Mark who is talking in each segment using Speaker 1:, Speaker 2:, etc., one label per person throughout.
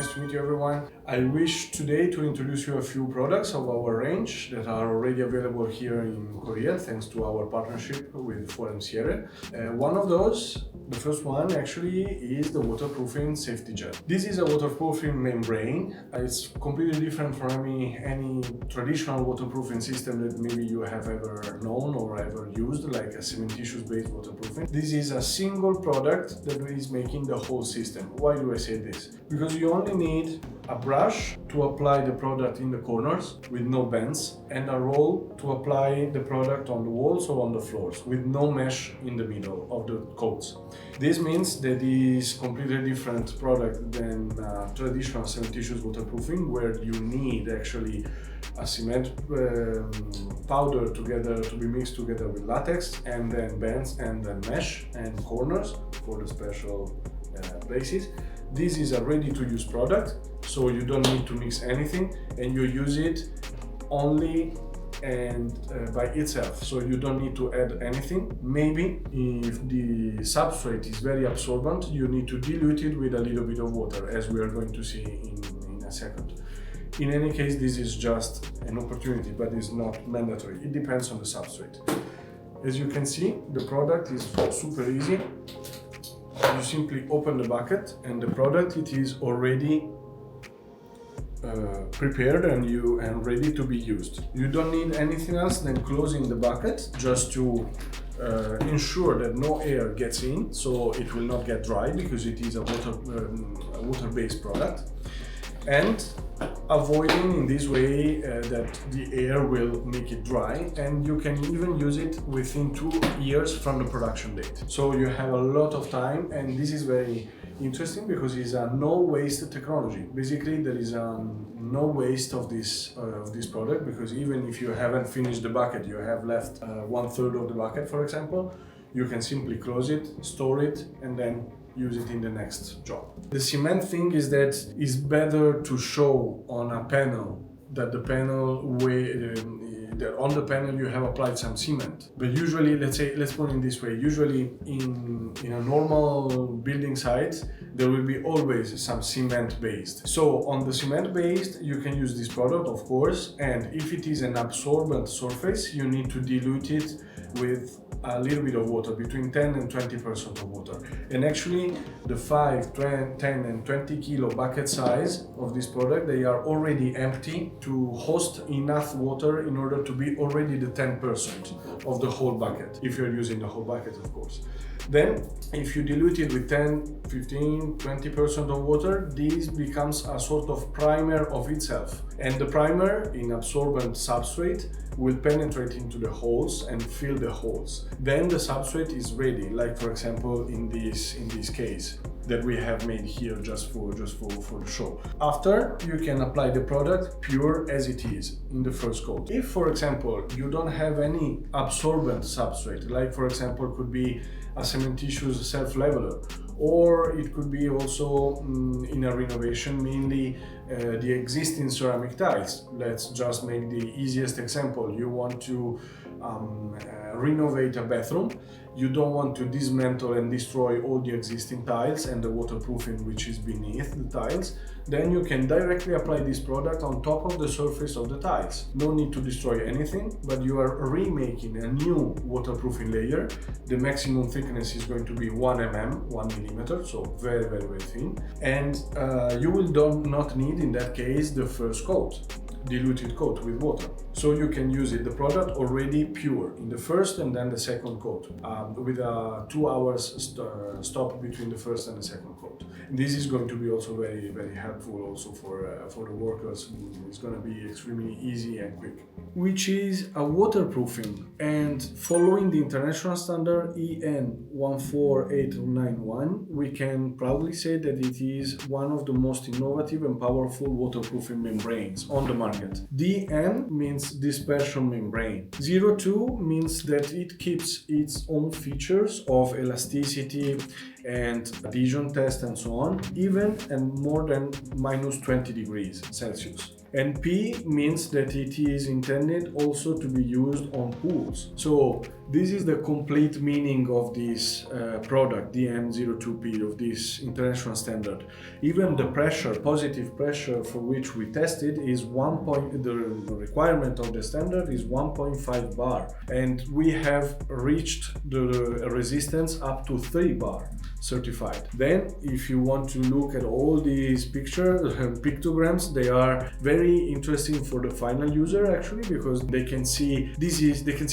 Speaker 1: Nice to meet you, everyone. I wish today to introduce you a few products of our range that are already available here in Korea thanks to our partnership with Forum Sierra. One of those, the first one actually, is the waterproofing safety gel. This is a waterproofing membrane. It's completely different from any traditional waterproofing system that maybe you have ever known or ever used, like a cementitious based waterproofing. This is a single product that is making the whole system. Why do I say this? Because you only need a brush to apply the product in the corners with no bends, and a roll to apply the product on the walls or on the floors with no mesh in the middle of the coats. This means that it is completely different product than traditional cementitious waterproofing, where you need actually a cement powder together to be mixed together with latex, and then bends, and then mesh and corners for the special places. This is a ready-to-use product, so you don't need to mix anything, and you use it only and by itself, so you don't need to add anything. Maybe if the substrate is very absorbent, you need to dilute it with a little bit of water, as we are going to see in a second. In any case, this is just an opportunity, but it's not mandatory. It depends on the substrate. As you can see, the product is super easy. You simply open the bucket, and the product, it is already prepared and ready to be used. You don't need anything else than closing the bucket, just to ensure that no air gets in, so it will not get dry because it is a water-based product, and avoiding in this way that the air will make it dry, and you can even use it within 2 years from the production date. So you have a lot of time, and this is very interesting because it's a no-waste technology. Basically, there is no waste of this product, because even if you haven't finished the bucket, you have left 1/3 of the bucket, for example, you can simply close it, store it, and then use it in the next job. The cement thing is that it's better to show on a panel that the panel that on the panel you have applied some cement. But usually, let's put it this way, usually in a normal building site, there will be always some cement based. So on the cement based, you can use this product, of course, and if it is an absorbent surface, you need to dilute it with a little bit of water, between 10 and 20% of water. And actually, the 5, 10 and 20 kilo bucket size of this product, they are already empty to host enough water in order to be already the 10% of the whole bucket, if you're using the whole bucket, of course. Then, if you dilute it with 10, 15, 20% of water, this becomes a sort of primer of itself. And the primer, in absorbent substrate, will penetrate into the holes and fill the holes. Then the substrate is ready, like for example in this case that we have made here just for the show. After, you can apply the product pure as it is in the first coat. If, for example, you don't have any absorbent substrate, like for example could be a cementitious self-leveler, or it could be also in a renovation, mainly the existing ceramic tiles. Let's just make the easiest example. You want to renovate a bathroom. You don't want to dismantle and destroy all the existing tiles and the waterproofing which is beneath the tiles. Then you can directly apply this product on top of the surface of the tiles. No need to destroy anything, but you are remaking a new waterproofing layer. The maximum thickness is going to be 1 millimeter, so very, very, very thin. And you will not need, in that case, the first coat, diluted coat with water. So you can use it, the product already pure, in the first and then the second coat, with a 2 hours stop between the first and the second coat. And this is going to be also very, very helpful also for the workers. It's going to be extremely easy and quick. Which is a waterproofing, and following the international standard EN 14891, we can proudly say that it is one of the most innovative and powerful waterproofing membranes on the market. DN means dispersion membrane. 02 means that it keeps its own features of elasticity and adhesion test and so on, even and more than -20 degrees Celsius. And P means that it is intended also to be used on pools. So this is the complete meaning of this product, the M02P, of this international standard. Even the pressure, positive pressure for which we tested is the requirement of the standard is 1.5 bar. And we have reached the resistance up to 3 bar certified. Then if you want to look at all these pictograms, they are very interesting for the final user actually, because they can see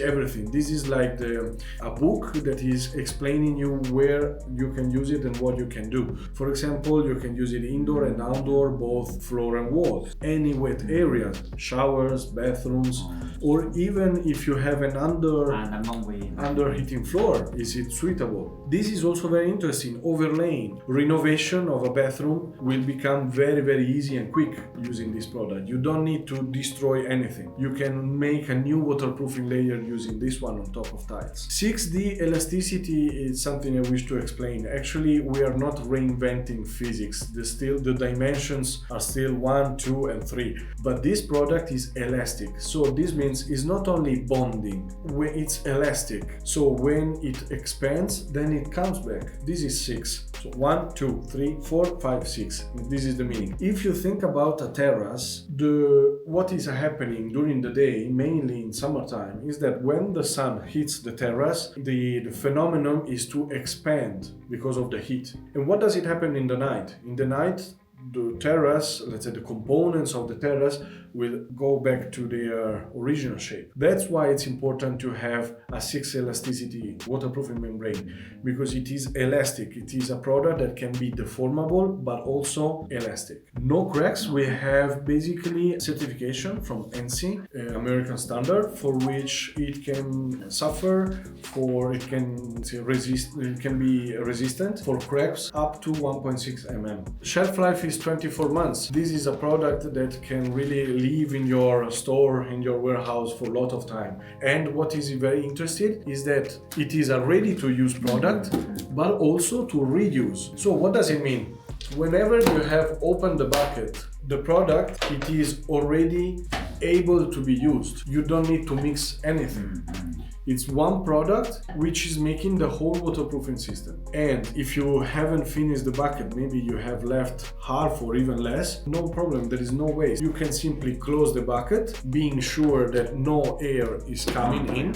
Speaker 1: everything. This is like a book that is explaining you where you can use it and what you can do. For example, you can use it indoor and outdoor, both floor and walls, any wet areas, showers, bathrooms, or even if you have an under heating floor, is it suitable? This is also very interesting. Overlaying, renovation of a bathroom will become very, very easy and quick using this product. You don't need to destroy anything. You can make a new waterproofing layer using this one on top of tiles. 6D elasticity is something I wish to explain. Actually, we are not reinventing physics. The dimensions are still 1, 2, and 3. But this product is elastic. So this means it's not only bonding, it's elastic. So when it expands, then it comes back. This is 6. So 1, 2, 3, 4, 5, 6. This is the meaning. If you think about a terrace, what is happening during the day, mainly in summertime, is that when the sun hits the terrace, the phenomenon is to expand because of the heat. And what does it happen in the night? In the night, the terrace, let's say the components of the terrace, will go back to their original shape. That's why it's important to have a 6 elasticity waterproofing membrane, because it is elastic. It is a product that can be deformable but also elastic. No cracks. We have basically certification from ANSI, American standard, for which it can suffer, it can be resistant for cracks up to 1.6 mm. Shelf life is 24 months. This is a product that can really live in your store, in your warehouse for a lot of time. And what is very interesting is that it is a ready-to-use product, but also to reuse. So what does it mean? Whenever you have opened the bucket, the product, it is already able to be used. You don't need to mix anything. It's one product which is making the whole waterproofing system. And if you haven't finished the bucket, maybe you have left half or even less, no problem, there is no waste. You can simply close the bucket, being sure that no air is coming in,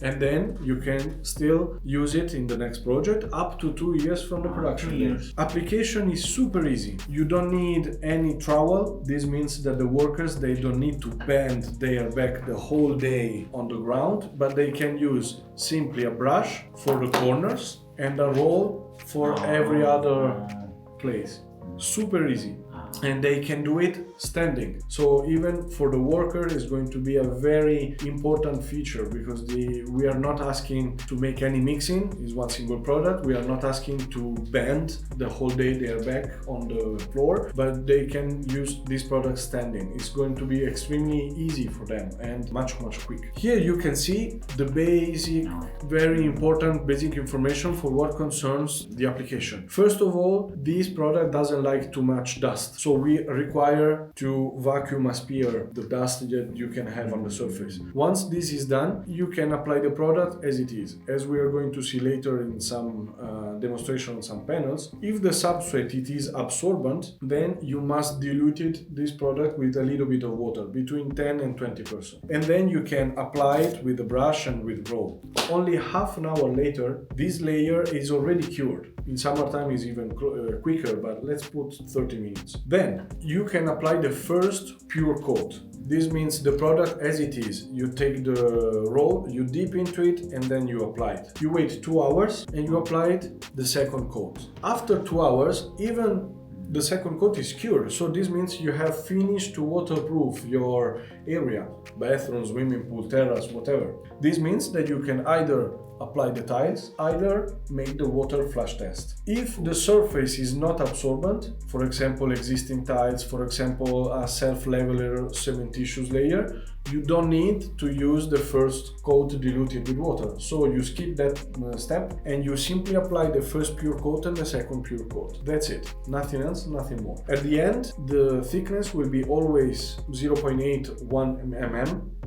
Speaker 1: and then you can still use it in the next project up to 2 years from the production date. Application is super easy. You don't need any trowel. This means that the workers, they don't need to bend their back the whole day on the ground, but they can use simply a brush for the corners and a roll for every other place. Super easy. And they can do it standing. So even for the worker is going to be a very important feature, because we are not asking to make any mixing. It's one single product. We are not asking to bend the whole day their back on the floor, but they can use this product standing. It's going to be extremely easy for them and much quicker. Here you can see the very important basic information for what concerns the application. First of all, this product doesn't like too much dust. So we require to vacuum aspire the dust that you can have on the surface. Once this is done, you can apply the product as it is. As we are going to see later in some demonstration on some panels, if the substrate it is absorbent, then you must dilute this product with a little bit of water, between 10 and 20%. And then you can apply it with a brush and with roll. Only half an hour later, this layer is already cured. In summertime is even quicker, but let's put 30 minutes. Then you can apply the first pure coat. This means the product as it is. You take the roll, you dip into it, and then you apply it. You wait 2 hours and you apply it the second coat. After 2 hours, even the second coat is cured. So this means you have finished to waterproof your area, bathroom, swimming pool, terrace, whatever. This means that you can either apply the tiles, either make the water flush test. If the surface is not absorbent, for example existing tiles, for example a self-leveler cementitious layer, you don't need to use the first coat diluted with water. So you skip that step and you simply apply the first pure coat and the second pure coat. That's it. Nothing else, nothing more. At the end, the thickness will be always 0.8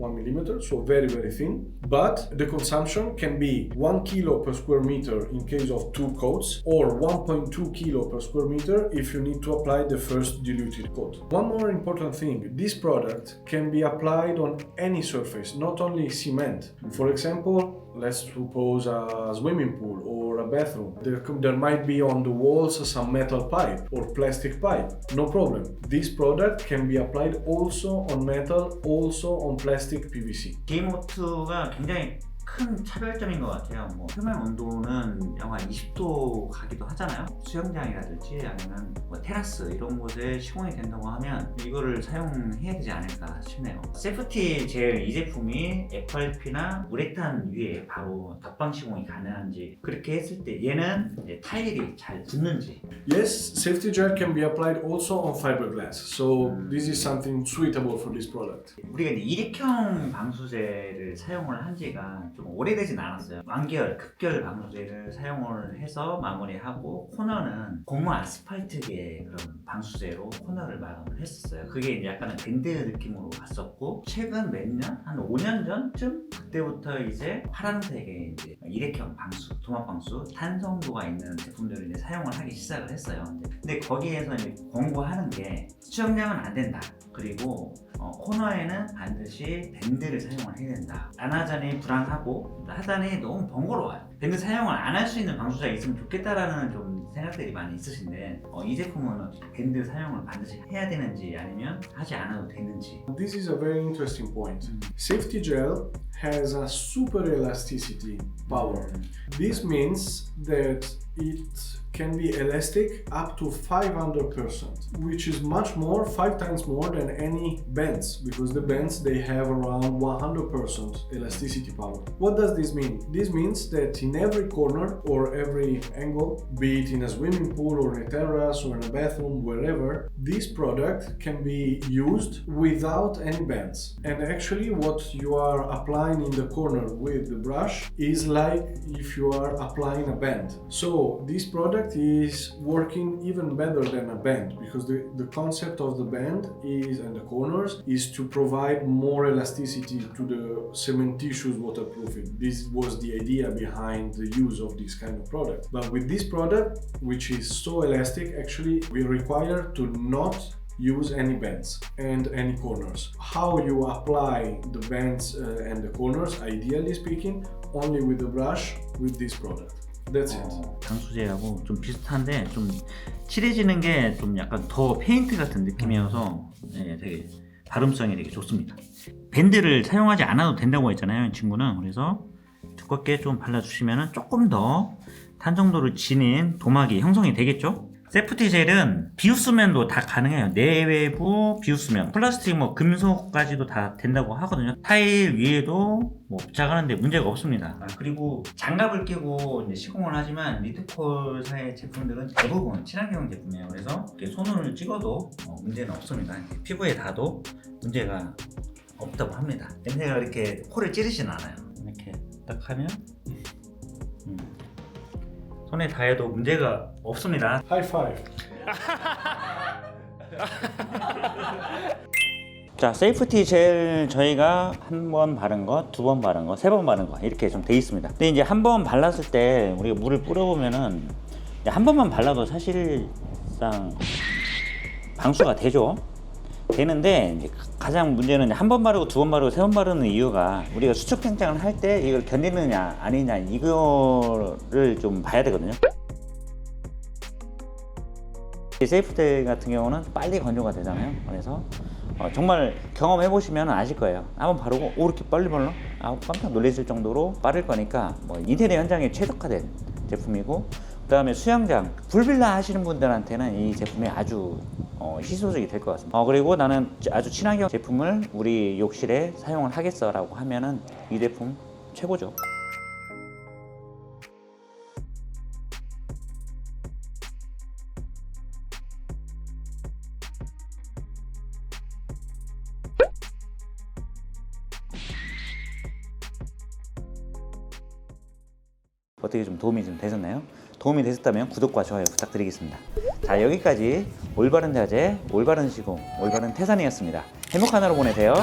Speaker 1: 1 millimeter, so very, very thin. But the consumption can be 1 kilo per square meter in case of 2 coats, or 1.2 kilo per square meter if you need to apply the first diluted coat. One more important thing, this product can be applied on any surface, not only cement. For example, let's suppose a swimming pool or a bathroom. There might be on the walls some metal pipe or plastic pipe. No problem. This product can be applied also on metal, also on plastic PVC.
Speaker 2: DMO2가 굉장히 큰 차별점인 것 같아요. 뭐 표면 온도는 영하 20도 가기도 하잖아요. 수영장이라든지 아니면 뭐 테라스 이런 곳에 시공이 된다고 하면 이거를 사용해야 되지 않을까 싶네요. 세프티 젤 이 제품이 FRP나 우레탄 위에 바로 덧방 시공이 가능한지, 그렇게 했을 때 얘는 이제 타일이 잘 붙는지.
Speaker 1: Yes, safety gel can be applied also on fiberglass. So this is something suitable for this product.
Speaker 2: 우리가 이제 일익형 방수제를 사용을 한 지가 좀 오래되진 않았어요. 완결, 급결 방수제를 사용을 해서 마무리하고, 코너는 고무 아스팔트계 그런 방수제로 코너를 마감을 했었어요. 그게 이제 약간은 밴드 느낌으로 갔었고, 최근 몇 년? 한 5년 전쯤? 그때부터 이제 파란색의 이제 일회형 방수, 도마 방수, 탄성도가 있는 제품들을 이제 사용을 하기 시작을 했어요. 근데 거기에서 이제 권고하는 게 수영장은 안 된다. 그리고 코너에는 반드시 밴드를 사용을 해야 된다. 안 하자니 불안하고 하자니 너무 번거로워요. 밴드 사용을 안 할 수 있는 방수제가 있으면 좋겠다라는 좀 생각들이 많이 있으신데, 이 제품은 밴드 사용을 반드시 해야 되는지 아니면 하지 않아도 되는지.
Speaker 1: This is a very interesting point. Safety gel has a super elasticity power. This means that it can be elastic up to 500%, which is much more, 5 times more than any bands, because the bands, they have around 100% elasticity power. What does this mean? This means that in every corner or every angle, be it in a swimming pool or in a terrace or in a bathroom, wherever, this product can be used without any bands. And actually what you are applying in the corner with the brush is like if you are applying a band. So this product is working even better than a band, because the concept of the band is, and the corners, is to provide more elasticity to the cementitious waterproofing. This was the idea behind the use of this kind of product. But with this product, which is so elastic, actually we require to not use any bends and any corners. How you apply the bends and the corners, ideally speaking, only with the brush with this product. That's it.
Speaker 2: 방수제하고 좀 비슷한데 좀 칠해지는 게 좀 약간 더 페인트 같은 느낌이어서 되게 발음성이 되게 좋습니다. 밴드를 사용하지 않아도 된다고 했잖아요, 이 친구는. 그래서 두껍게 좀 발라주시면 조금 더 탄정도를 지닌 도막이 형성이 되겠죠. 세프티 젤은 비우스면도 다 가능해요. 내외부 비우스면, 플라스틱 뭐 금속까지도 다 된다고 하거든요. 타일 위에도 뭐 부착하는데 문제가 없습니다. 그리고 장갑을 끼고 이제 시공을 하지만 리트콜사의 제품들은 대부분 친환경 제품이에요. 그래서 손을 찍어도 문제는 없습니다. 피부에 닿아도 문제가 없다고 합니다. 냄새가 이렇게 코를 찌르진 않아요. 이렇게 딱 하면 손에 닿아도 문제가 없습니다.
Speaker 1: 하이파이브.
Speaker 2: 자, 세이프티 젤 저희가 한 번 바른 거, 두 번 바른 거, 세 번 바른 거 이렇게 좀 돼 있습니다. 근데 이제 한 번 발랐을 때 우리가 물을 뿌려보면은 한 번만 발라도 사실상 방수가 되죠. 되는데 이제 가장 문제는 한 번 바르고 두 번 바르고 세 번 바르는 이유가 우리가 수축 팽창을 할 때 이걸 견디느냐 아니냐 이거를 좀 봐야 되거든요. 세이프티 같은 경우는 빨리 건조가 되잖아요. 그래서 정말 경험해 보시면 아실 거예요. 한번 바르고 이렇게 빨리 발라? 깜짝 놀라실 정도로 빠를 거니까 인테리어 현장에 최적화된 제품이고, 그 다음에 수영장, 풀빌라 하시는 분들한테는 이 제품이 아주 희소적이 될 것 같습니다. 그리고 나는 아주 친환경 제품을 우리 욕실에 사용을 하겠어 라고 하면은 이 제품 최고죠. 어떻게 좀 도움이 좀 되셨나요? 도움이 되셨다면 구독과 좋아요 부탁드리겠습니다. 자, 여기까지 올바른 자재, 올바른 시공, 올바른 태산이었습니다. 행복한 하루 보내세요.